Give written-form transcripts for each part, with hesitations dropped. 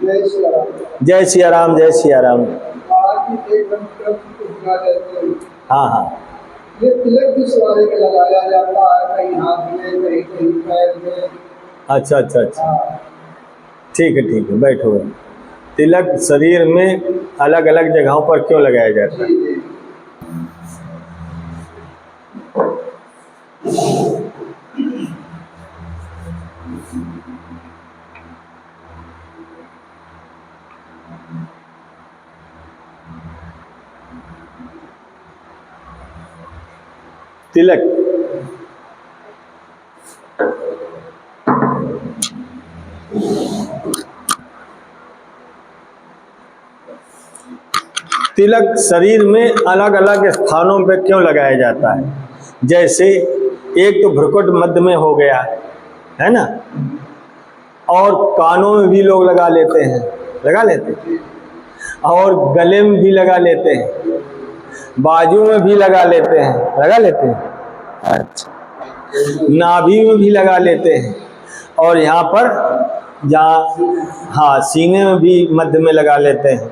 जय सिया राम। जय सिया राम, जय सिया राम। हाँ हाँ। ये तिलक किस वाले के लगाया जाता है? कहीं हाथ में, कहीं कहीं पैर में। अच्छा अच्छा अच्छा, ठीक है बैठो। तिलक शरीर में अलग अलग जगहों पर क्यों लगाया जाता है? तिलक तिलक शरीर में अलग अलग स्थानों पे क्यों लगाया जाता है? जैसे एक तो भ्रुकुट मध्य में हो गया है ना, और कानों में भी लोग लगा लेते हैं, और गले में भी लगा लेते हैं, बाजू में भी लगा लेते हैं, अच्छा, नाभि में भी लगा लेते हैं, और यहाँ पर जहाँ हाँ सीने में भी मध्य में लगा लेते हैं।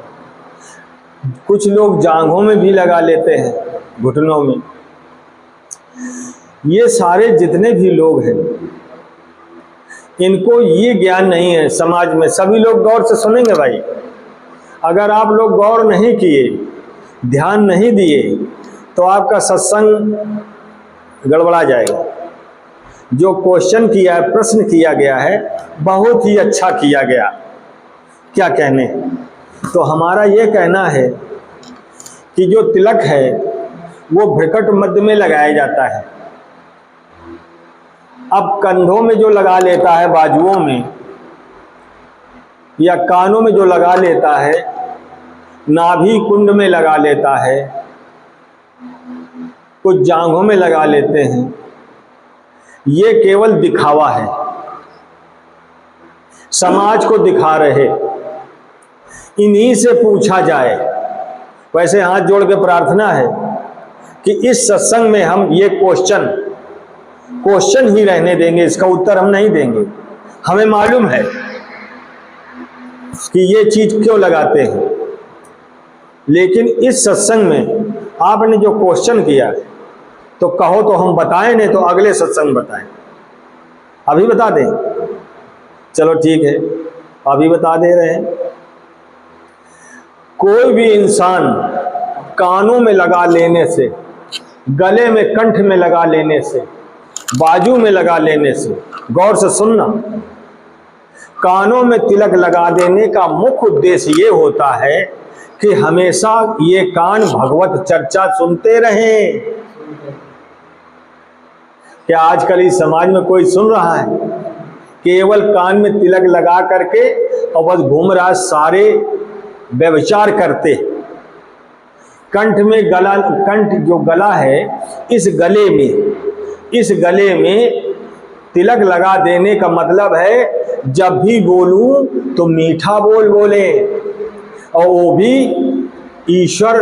कुछ लोग जांघों में भी लगा लेते हैं, घुटनों में। ये सारे जितने भी लोग हैं इनको ये ज्ञान नहीं है समाज में। सभी लोग गौर से सुनेंगे भाई। अगर आप लोग गौर नहीं किए, ध्यान नहीं दिए, तो आपका सत्संग गड़बड़ा जाएगा। जो क्वेश्चन किया है, प्रश्न किया गया है, बहुत ही अच्छा किया गया। क्या कहने, तो हमारा ये कहना है कि जो तिलक है वो भ्रुकुट मध्य में लगाया जाता है। अब कंधों में जो लगा लेता है, बाजुओं में या कानों में जो लगा लेता है, नाभि कुंड में लगा लेता है, कुछ जांघों में लगा लेते हैं, ये केवल दिखावा है, समाज को दिखा रहे। इन्हीं से पूछा जाए। वैसे हाथ जोड़ के प्रार्थना है कि इस सत्संग में हम ये क्वेश्चन ही रहने देंगे, इसका उत्तर हम नहीं देंगे। हमें मालूम है कि ये चीज क्यों लगाते हैं, लेकिन इस सत्संग में आपने जो क्वेश्चन किया तो कहो तो हम बताएं, नहीं तो अगले सत्संग बताएं। अभी बता दें? चलो ठीक है, अभी बता दे रहे हैं। कोई भी इंसान कानों में लगा लेने से, गले में, कंठ में लगा लेने से, बाजू में लगा लेने से, गौर से सुनना, कानों में तिलक लगा देने का मुख्य उद्देश्य ये होता है कि हमेशा ये कान भगवत चर्चा सुनते रहें। क्या आजकल इस समाज में कोई सुन रहा है? केवल कान में तिलक लगा करके और बस घूम रहा, सारे व्यभिचार करते। कंठ में गला, कंठ जो गला है, इस गले में तिलक लगा देने का मतलब है जब भी बोलूं तो मीठा बोले, और वो भी ईश्वर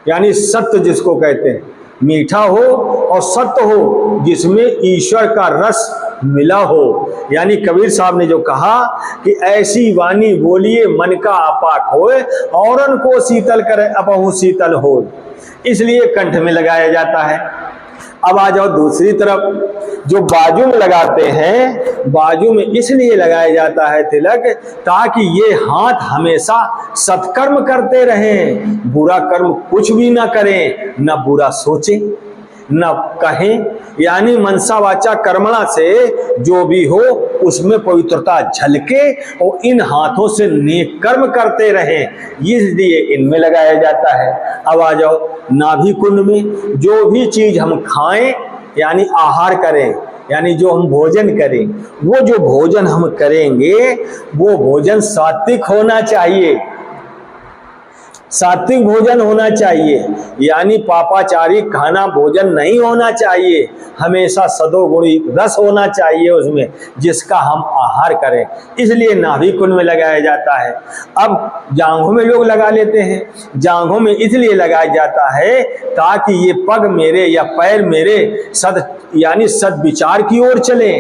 यानी सत्य जिसको कहते हैं, मीठा हो और सत्य हो, जिसमें ईश्वर का रस मिला हो। यानी कबीर साहब ने जो कहा कि ऐसी वाणी बोलिए मन का आपाक होए, औरन को शीतल करे अपहु शीतल हो। इसलिए कंठ में लगाया जाता है। अब आ जाओ दूसरी तरफ, जो बाजू में लगाते हैं, बाजू में इसलिए लगाया जाता है तिलक ताकि ये हाथ हमेशा सत्कर्म करते रहें, बुरा कर्म कुछ भी ना करें, ना बुरा सोचें, न कहें। यानी मनसा वाचा कर्मणा से जो भी हो उसमें पवित्रता झलके और इन हाथों से नेक कर्म करते रहें, इसलिए इनमें लगाया जाता है। अब आ जाओ नाभि कुंड में। जो भी चीज हम खाएं यानी आहार करें, यानी जो हम भोजन करें, वो जो भोजन हम करेंगे वो भोजन सात्विक होना चाहिए, सात्विक भोजन होना चाहिए। यानी पापाचारी खाना भोजन नहीं होना चाहिए, हमेशा सदोगुणी रस होना चाहिए उसमें, जिसका हम आहार करें। इसलिए नाभि कुंड में लगाया जाता है। अब जांघों में लोग लगा लेते हैं। जांघों में इसलिए लगाया जाता है ताकि ये पग मेरे या पैर मेरे यानी सद्विचार की ओर चले,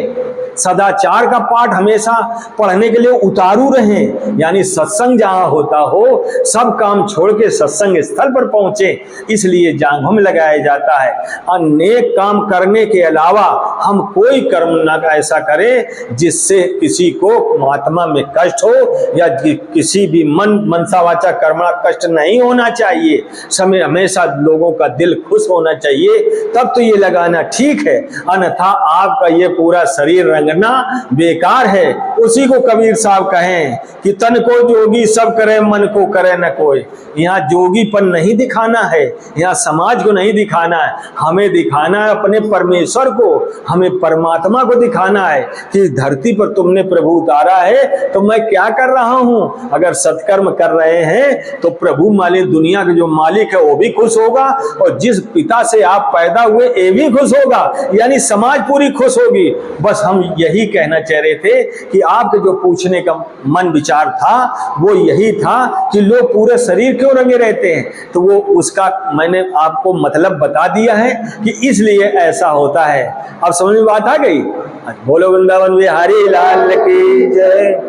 सदाचार का पाठ हमेशा पढ़ने के लिए उतारू रहें, यानी सत्संग जहां होता हो सब काम छोड़ के सत्संग स्थल पर पहुंचे, इसलिए जांघों में लगाया जाता है। अनेक काम करने के अलावा हम कोई कर्म न ऐसा करें जिससे किसी को महात्मा में कष्ट हो या किसी भी मनसा वाचा कर्मणा कष्ट नहीं होना चाहिए। समय हमेशा लोगों का दिल खुश होना चाहिए, तब तो ये लगाना ठीक है, अन्यथा आपका ये पूरा शरीर रंगना बेकार है। उसी को कबीर साहब कहें कि तन को जोगी सब करे मन को करे न कोई। यहाँ जोगीपन नहीं दिखाना है, यहाँ समाज को नहीं दिखाना है, हमें दिखाना है अपने परमेश्वर को, हमें परमात्मा को दिखाना है कि धरती पर तुमने प्रभु उतारा है तो मैं क्या कर रहा हूं। अगर सत्कर्म कर रहे हैं तो प्रभु मालिक दुनिया के जो मालिक है वो भी खुश होगा, और जिस पिता से आप पैदा हुए ये भी खुश होगा, यानी समाज पूरी खुश होगी। बस हम यही कहना चाह रहे थे कि आपके जो पूछने का मन विचार था वो यही था कि लोग पूरे शरीर क्यों रंगे रहते हैं, तो वो उसका मैंने आपको मतलब बता दिया है कि इसलिए ऐसा होता है। अब समझ में बात आ गई। बोलो वृंदावन बिहारी लाल की जय।